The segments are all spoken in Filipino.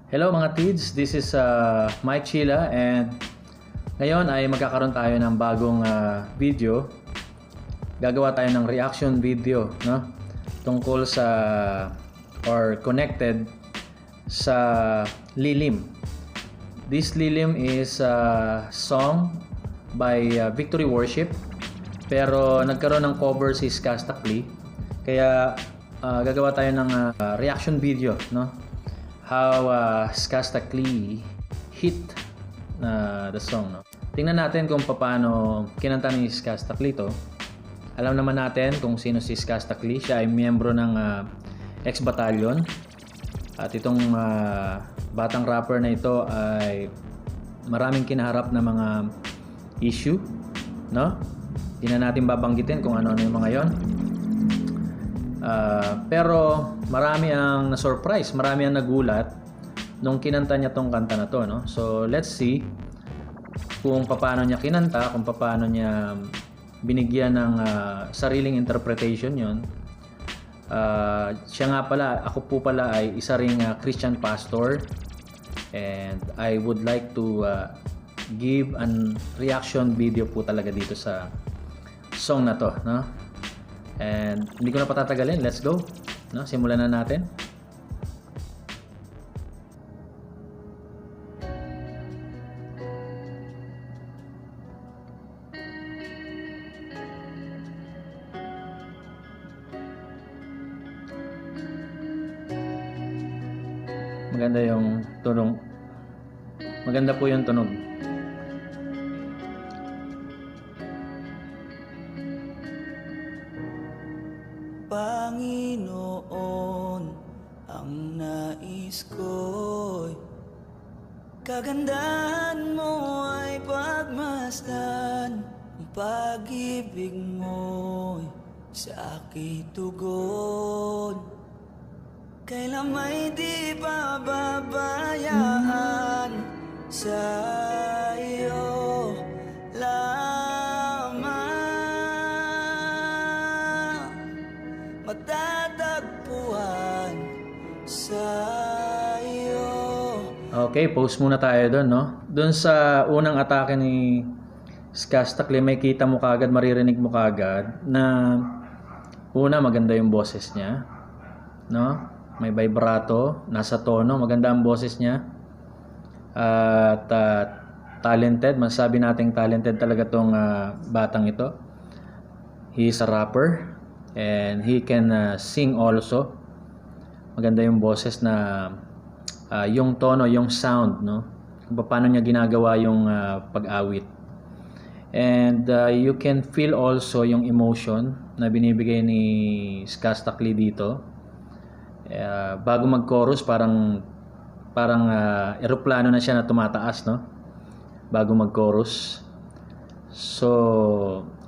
Hello mga Tids, this is Mike Chila and ngayon ay magkakaroon tayo ng bagong video. Gagawa tayo ng reaction video, no? Tungkol sa or connected sa Lilim. This Lilim is a song by Victory Worship, pero nagkaroon ng cover si Skastakli. Kaya gagawa tayo ng reaction video, no? How Skastakli hit the song, no? Tingnan natin kung paano kinanta ni Skastakli to. Alam naman natin kung sino si Skastakli. Siya ay miyembro ng X-Battalion. At itong batang rapper na ito ay maraming kinaharap na mga issue, no? Hindi na natin babanggitin kung ano-ano yung mga yon. Pero marami ang na-surprise, marami ang nagulat nung kinanta niya tong kanta na to, no? So let's see kung paano niya kinanta, kung paano niya binigyan ng sariling interpretation yon. Siya nga pala, ako po pala ay isa ring Christian pastor, and I would like to give an reaction video po talaga dito sa song na to, no? And hindi ko na patatagalin, let's go, no? Simulan na natin. Maganda yung tunog. Maganda po yung tunog. Panginoon, ang nais ko'y kagandahan mo ay pagmasdan. Ang pag-ibig mo'y sa aking tugon, kailan may di pababayaan. Sa iyo lamang matatagpuan, sa iyo. Okay, pause muna tayo doon, no? Doon sa unang atake ni Skastakli, may kita mo kagad, maririnig mo kagad na una, maganda yung boses niya, no? May vibrato, nasa tono, maganda ang boses niya. At talented, masasabi nating talented talaga tong batang ito. He is a rapper and he can sing also. Maganda yung boses na yung tono, yung sound, no? Kung paano niya ginagawa yung pag-awit. And you can feel also yung emotion na binibigay ni Skastakli dito. Bago mag-chorus, parang eroplano na siya na tumataas, no? Bago mag-chorus. So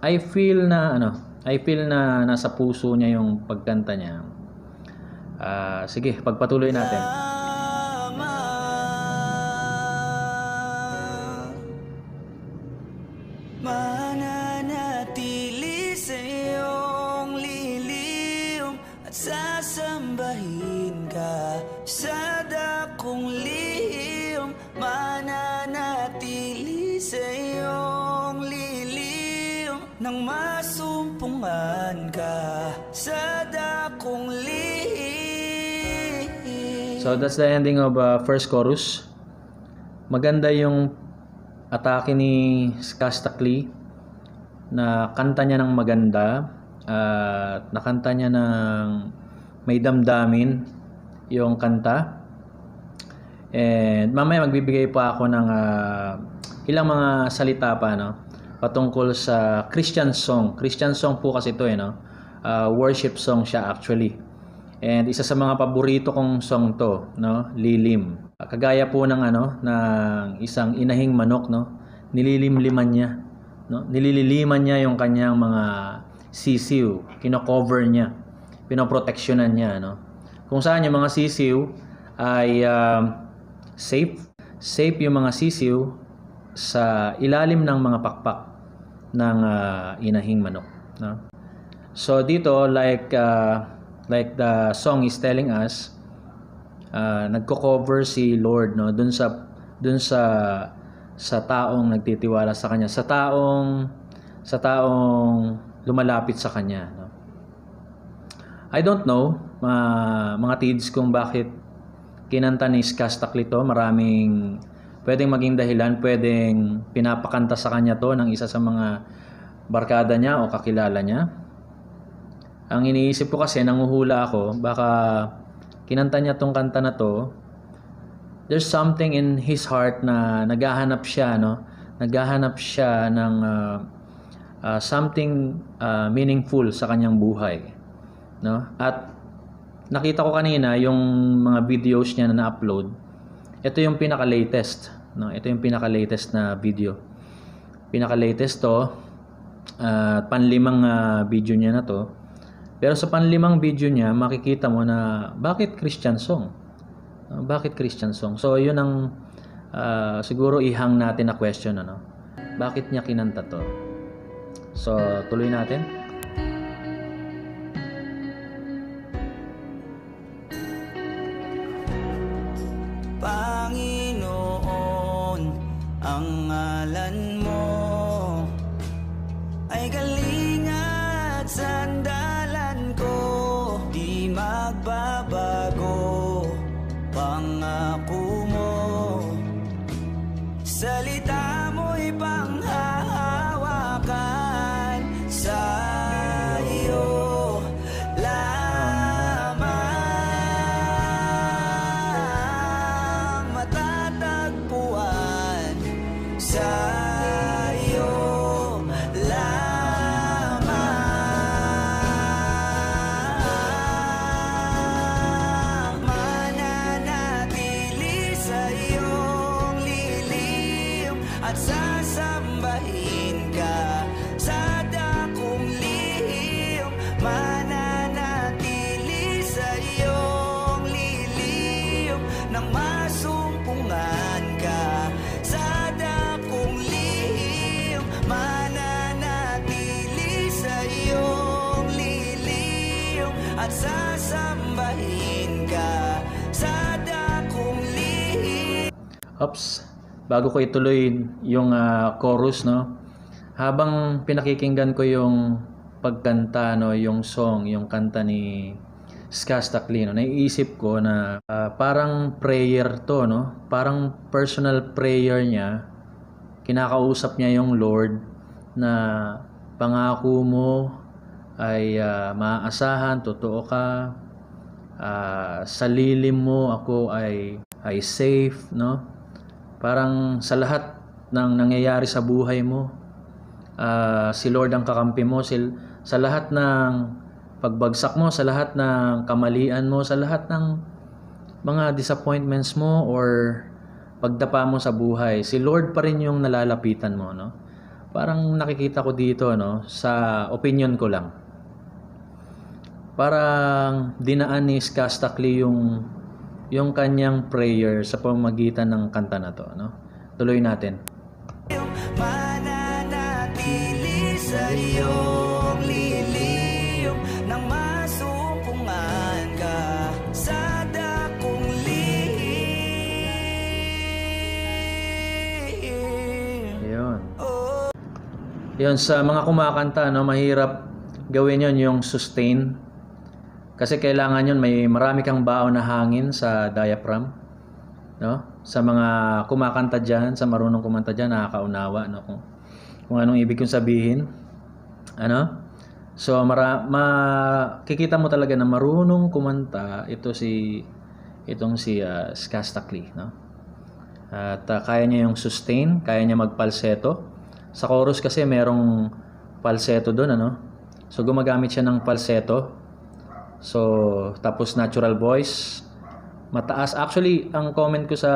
I feel na nasa puso niya yung pagkanta niya. Sige, pagpatuloy natin. Mananatili sa iyong lilim at sasambahin ka sa dakong lihim. Mananatili sa iyong lilim nang masumpungan ka sa dakong lihim. So that's the ending of first chorus. Maganda yung atake ni Skastakli na kanta niya ng maganda, nakanta niya ng may damdamin yung kanta. And mamaya magbibigay pa ako ng ilang mga salita pa, no, patungkol sa Christian song. Christian song po kasi ito, no? Worship song siya actually. And isa sa mga paborito kong song to, no, Lilim. Kagaya po ng ng isang inahing manok, no? Nililimliman niya, no? Nilililiman niya yung kanyang mga sisiw, kino-cover niya, pinoproteksyonan niya, no? Kung saan yung mga sisiw ay safe yung mga sisiw sa ilalim ng mga pakpak ng inahing manok, no? So dito, like the song is telling us, nagko-cover si Lord, no, dun sa taong nagtitiwala sa kanya, sa taong lumalapit sa kanya, no. I don't know, mga tids, kung bakit kinanta ni Skastakli to. Maraming pwedeng maging dahilan. Pwedeng pinapakanta sa kanya to ng isa sa mga barkada niya o kakilala niya. Ang iniisip ko kasi, nanguhula ako, baka kinanta niya tong kanta na to. There's something in his heart na naghahanap siya, no? Naghahanap siya ng something meaningful sa kanyang buhay, no? At nakita ko kanina yung mga videos niya na na-upload. Ito yung pinaka-latest, no? Ito yung pinaka-latest na video. Pinaka-latest to, panlimang video niya na to. Pero sa panlimang video niya, makikita mo na bakit Christian song? Bakit Christian song? So, yun ang siguro ihang natin na question, ano? Bakit niya kinanta to? So, tuloy natin. Panginoon, ang ngalan mo ay galing at sandalan ko, di magbabago pangako mo. Salita mo'y panghahawakan, sa iyo lamang matatagpuan, sa iyo lamang mananatili sa iyong lilim at sasambahin ka sa dakong lihim, mananatili sa iyong lilim nang masumpungan ka sa dakong lihim, mananatili sa iyong lilim at sasambahin ka sa dakong lihim. Oops, bago ko ituloy yung chorus, no? Habang pinakikinggan ko yung pagkanta, no, yung song, yung kanta ni Skastakli, no, naiisip ko na parang prayer to, no? Parang personal prayer niya. Kinakausap niya yung Lord na pangako mo ay maaasahan, totoo ka. Sa lilim mo ako ay safe, no? Parang sa lahat ng nangyayari sa buhay mo, si Lord ang kakampi mo. Sa lahat ng pagbagsak mo, sa lahat ng kamalian mo, sa lahat ng mga disappointments mo or pagdapa mo sa buhay, si Lord pa rin yung nalalapitan mo, no? Parang nakikita ko dito, no, sa opinion ko lang. Parang dinaan ni Skastakli yung kanyang prayer sa pamamagitan ng kanta na to, no? Tuloy natin. Mananatili sa iyong lilim nang masumpungan ka sa dakong lihim. Ayun. Yun, sa mga kumakanta, no, mahirap gawin yun, yung sustain. Kasi kailangan yun, marami kang baon na hangin sa diaphragm, no? Sa mga kumakanta dyan, sa marunong kumanta dyan, nakakaunawa, no? Kung anong ibig kong sabihin. Ano? So, makikita mo talaga na marunong kumanta itong si Skastakli, no? At kaya niya yung sustain, kaya niya magpalseto. Sa chorus kasi merong falsetto doon, ano? So, gumagamit siya ng falsetto. So, tapos natural voice, mataas. Actually, ang comment ko sa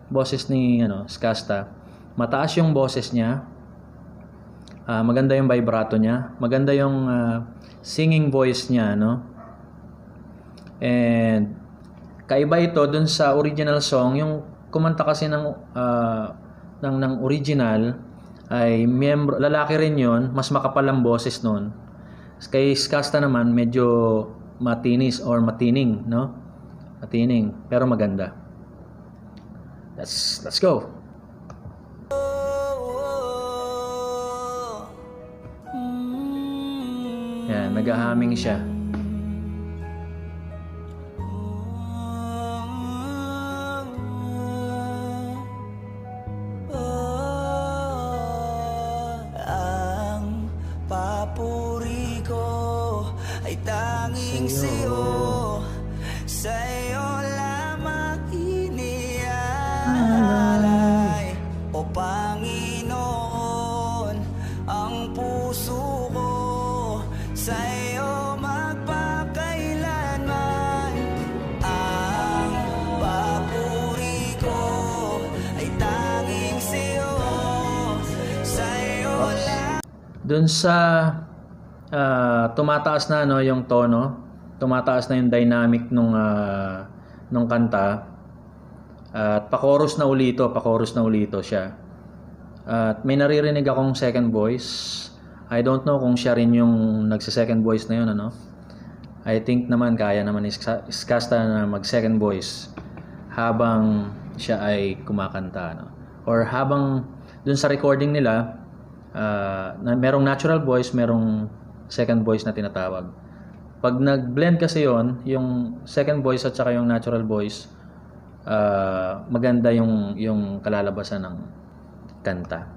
boses ni Skasta, mataas yung boses niya. Maganda yung vibrato niya, maganda yung singing voice niya, no? And kaiba ito dun sa original song. Yung kumanta kasi ng original ay lalaki rin yon, mas makapal ang boses nun. Kay Skasta naman medyo matinis or matining, no? matining, pero maganda. Let's go. Yan, nag-humming siya. Ang papuri ko ay tanging sa'yo. Sa'yo lamang iniaalay, O Panginoon, ang puso ko sa'yo magpakailanman. Ang papuri ko ay tanging sa'yo. Sa'yo lamang. Dun sa tumataas na no yung tono, tumataas na yung dynamic nung kanta. At pa-chorus na ulito siya. At may naririnig akong second voice. I don't know kung siya rin yung nagse-second voice na yun, ano. I think naman kaya naman ni Skasta na mag-second voice habang siya ay kumakanta, no. Or habang dun sa recording nila, merong natural voice, merong second voice na tinatawag. Pag nag-blend kasi yon, yung second voice at saka yung natural voice, maganda yung kalalabasan ng kanta.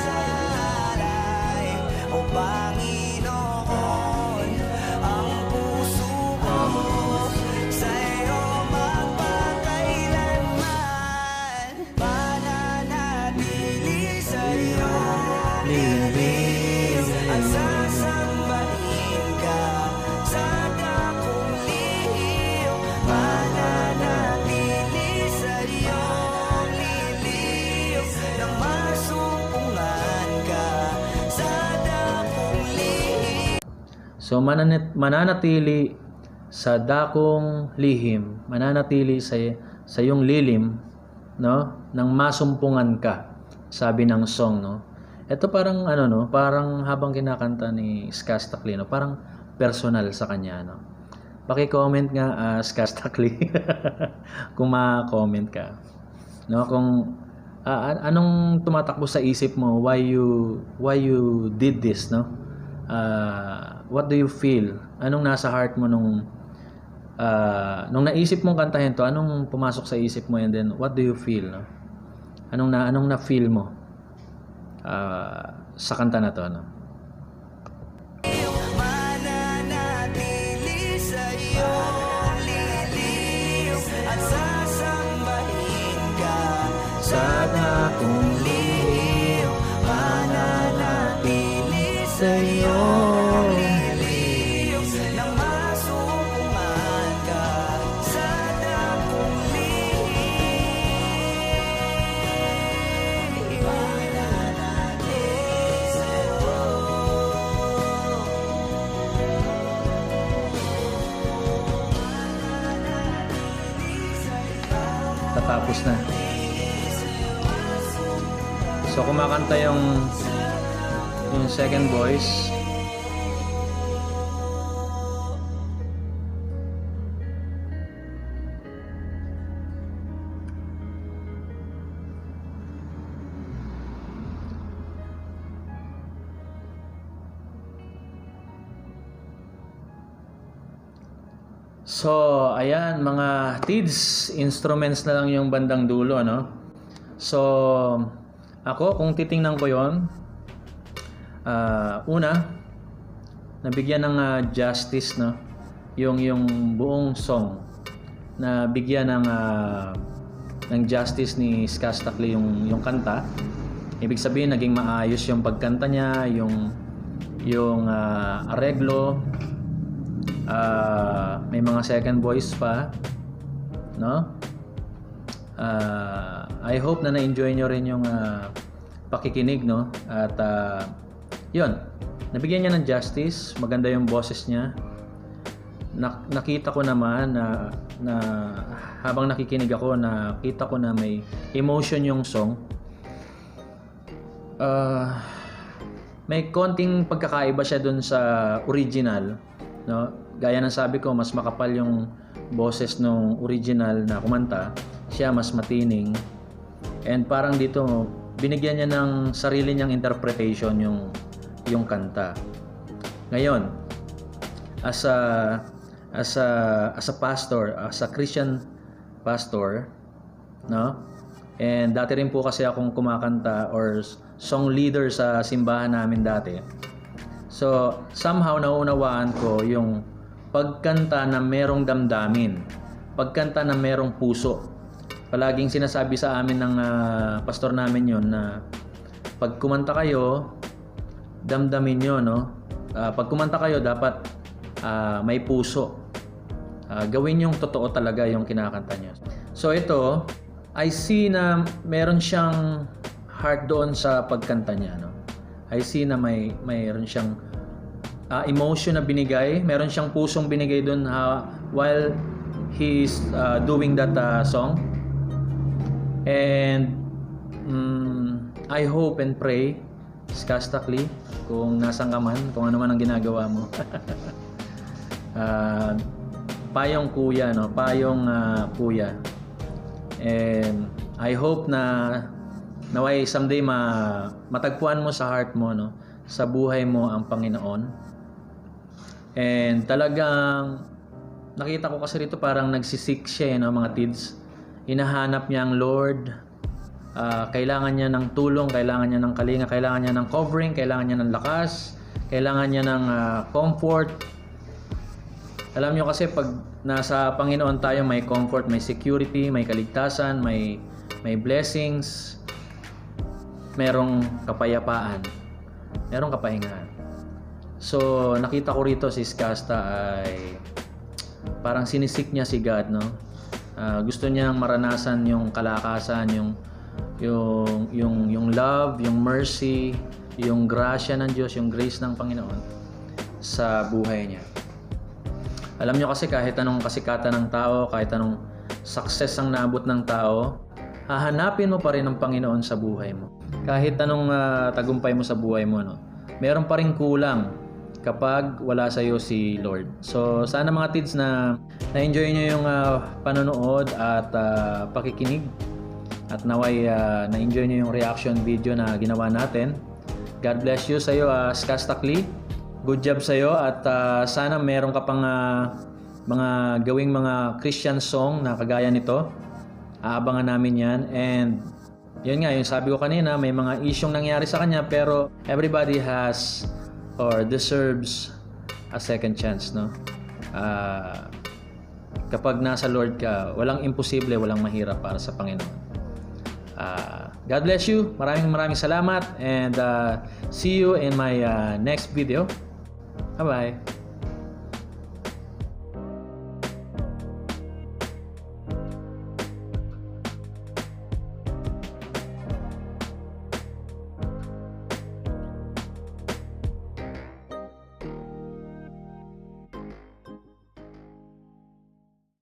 Iniaalay, O Panginoon, ang puso ko sa'yo magpakailanman. Mananatili sa'yo, lilihim at sasambahin ka sa dakong lihim. Mananatili sa'yo, lilihim nang masumpungan ka sa dakong lihim. So mananatili sa dakong lihim, mananatili sa yung lilim, no, nang masumpungan ka, sabi ng song, no. Ito parang ano, no, parang habang kinakanta ni Skasta Klee, no, parang personal sa kanya, no. Paki-comment nga Skasta Klee kung ma-comment ka, no, kung anong tumatakbo sa isip mo, why you did this, no. What do you feel? Anong nasa heart mo nung naisip mong kantahin to? Anong pumasok sa isip mo, and then what do you feel, no? Anong na-feel mo sa kanta na to, no? Mananatili sa'yo, lilihim at sasambahin ka sa dakong lihim. Mananatili sa'yo, lilihim nang masumpungan ka sa dakong lihim. Mananatili sa'yo. Tatapos na. So kumakanta yung second voice. So, ayan, mga tids, instruments na lang yung bandang dulo, no? So, ako, kung titingnan ko yon, una, nabigyan ng justice, no? Yung buong song, na bigyan ng justice ni Skasta Klee yung kanta. Ibig sabihin, naging maayos yung pagkanta niya, yung areglo, may mga second voice pa, no? I hope na na-enjoy nyo rin yung pakikinig, no? At yun, nabigyan niya ng justice, maganda yung boses niya. Nakita ko naman na habang nakikinig ako, nakita ko na may emotion yung song. May konting pagkakaiba siya dun sa original. no? Gaya ng sabi ko, mas makapal yung boses nung original na kumanta, siya mas matining. And parang dito binigyan niya ng sarili niyang interpretation yung kanta. Ngayon, as a pastor, as a Christian pastor, no? And dati rin po kasi akong kumakanta or song leader sa simbahan namin dati. So, somehow naunawaan ko yung pagkanta na merong damdamin, pagkanta na merong puso. Palaging sinasabi sa amin ng pastor namin yon na pag kumanta kayo, damdamin nyo, no? Pag kumanta kayo, dapat may puso. Gawin yung totoo talaga yung kinakanta nyo. So ito, I see na meron siyang heart doon sa pagkanta niya, no? I see na mayroon siyang emotion na binigay, meron siyang pusong binigay doon while he is doing that song. And I hope and pray, Skastakli, kung nasan ka man, kung ano man ang ginagawa mo. Payong kuya, no? Payong kuya. And I hope na naway someday matagpuan mo sa heart mo, no? Sa buhay mo ang Panginoon. And talagang nakita ko kasi rito parang nagsisik siya, no, mga kids. Hinahanap niya ang Lord. Kailangan niya ng tulong, kailangan niya ng kalinga, kailangan niya ng covering, kailangan niya ng lakas, kailangan niya ng comfort. Alam niyo kasi pag nasa Panginoon tayo, may comfort, may security, may kaligtasan, may blessings, merong kapayapaan, merong kapahingahan. So, nakita ko rito si Skasta ay parang sinisik niya si God, no? Gusto niyang maranasan yung kalakasan, yung love, yung mercy, yung grasya ng Diyos, yung grace ng Panginoon sa buhay niya. Alam nyo kasi kahit anong kasikatan ng tao, kahit anong success ang naabot ng tao, hahanapin mo pa rin ang Panginoon sa buhay mo. Kahit anong tagumpay mo sa buhay mo, no? Meron pa rin kulang kapag wala sa iyo si Lord. So sana mga kids na na-enjoy nyo yung panonood at pakikinig, at naway na-enjoy nyo yung reaction video na ginawa natin. God bless you sa iyo, Skastakli. Good job sa iyo, at sana meron ka pang mga gawing mga Christian song na kagaya nito. Aabangan namin yan. And yun nga, yung sabi ko kanina, may mga isyong nangyari sa kanya, pero everybody has or deserves a second chance, no? Kapag nasa Lord ka, walang imposible, walang mahirap para sa Panginoon. God bless you. Maraming salamat, and see you in my next video. Bye-bye.